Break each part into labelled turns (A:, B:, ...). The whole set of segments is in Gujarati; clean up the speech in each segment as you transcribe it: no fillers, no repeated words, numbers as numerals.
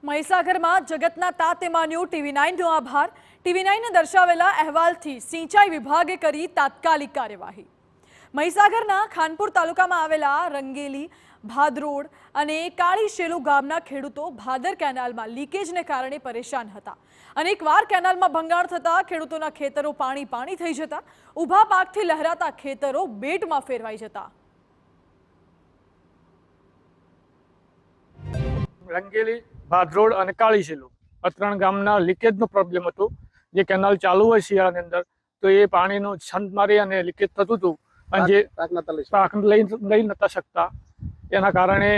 A: મહીસાગરમાં જગતના તાતે માન્યું TV9નો આભાર। TV9ને દર્શાવેલા અહેવાલથી સિંચાઈ વિભાગે કરી તાત્કાલિક કાર્યવાહી। મહીસાગરના ખાનપુર તાલુકામાં આવેલા રંગેલી, ભાદરોડ અને કાળીશેલુ ગામના ખેડૂતો ભાદર કેનાલમાં લીકેજને કારણે પરેશાન હતા। અનેકવાર કેનાલમાં ભંગાણ થતા ખેડૂતોના ખેતરો પાણી થઈ જતા ઊભા પાકથી લહેરાતા ખેતરો બેટમાં ફેરવાઈ જતા।
B: રંગેલી, ભાદરોડ અને કાળીશેલુ આ ત્રણ ગામના લીકેજનો પ્રોબ્લેમ હતો। જે કેનાલ ચાલુ હોય શિયાળાની અંદર તો એ પાણીનું છંદ મારી અને લીકેજ થતું હતું અને જે પાક લઈ નતા શકતા એના કારણે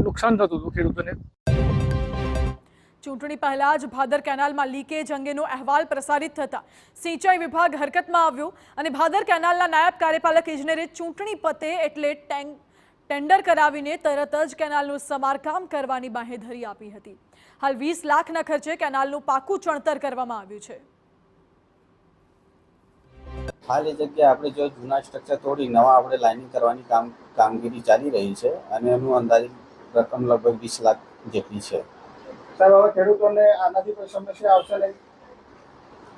B: નુકસાન થતું હતું ખેડૂતોને।
A: ચૂંટણી પહેલા જ ભાદર કેનાલમાં લીકેજ અંગેનો અહેવાલ પ્રસારિત થતા સિંચાઈ વિભાગ હરકતમાં આવ્યો અને ભાદર કેનાલના નાયબ કાર્યપાલક ઇજનેરે ચૂંટણી પતે એટલે ટેન્ડર કરાવીને તરત જ કેનાલનું સમારકામ કરવાની બાંહેધરી આપી હતી। હાલ 20 લાખના ખર્ચે કેનાલનું પાકું ચણતર કરવામાં આવ્યું છે।
C: હાલ એ જગ્યાએ આપણે જો જૂના સ્ટ્રક્ચર તોડી નવા આપણે લાઇનિંગ કરવાની કામગીરી ચાલી રહી છે અને એનું અંદાજિત રકમ લગભગ 20 લાખ જેટલી છે।
D: સાહેબ, હવે ખેડૂતોને આનાથી કોઈ સમસ્યા આવશે નહીં?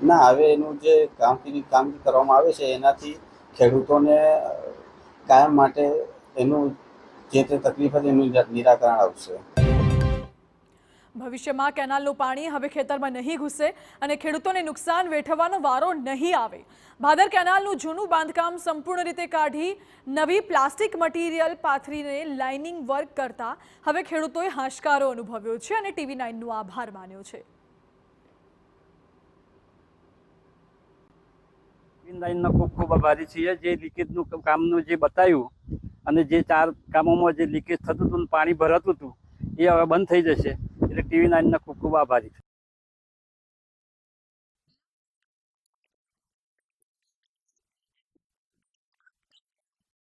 C: ના, હવે એનું જે કામગીરી કરવામાં આવે છે એનાથી ખેડૂતોને કાયમ માટે એનું જે તે તકલીફ હતી એનું નિરાકરણ આવશે।
A: ભવિષ્યમાં કેનાલનું પાણી હવે ખેતરમાં નહીં ઘૂસે અને ખેડૂતોને નુકસાન વેઠવાનો વારો નહીં આવે। ભાદર કેનાલનું જૂનું બાંધકામ સંપૂર્ણ રીતે કાઢી નવી પ્લાસ્ટિક મટીરિયલ પાથરીને લાઇનિંગ વર્ક કરતા હવે ખેડૂતોએ હાશકારો અનુભવ્યો છે અને TV9નો આભાર માન્યો છે।
E: TV9નો ખૂબ ખૂબ આભારી છીએ। જે લીકેજનું કામનું જે બતાવ્યું અને જે 4 ગામોમાં જે લીકેજ થતું હતું પાણી ભરાતું હતું એ હવે બંધ થઈ જશે એટલે TV9નો ખૂબ ખૂબ આભારી છે।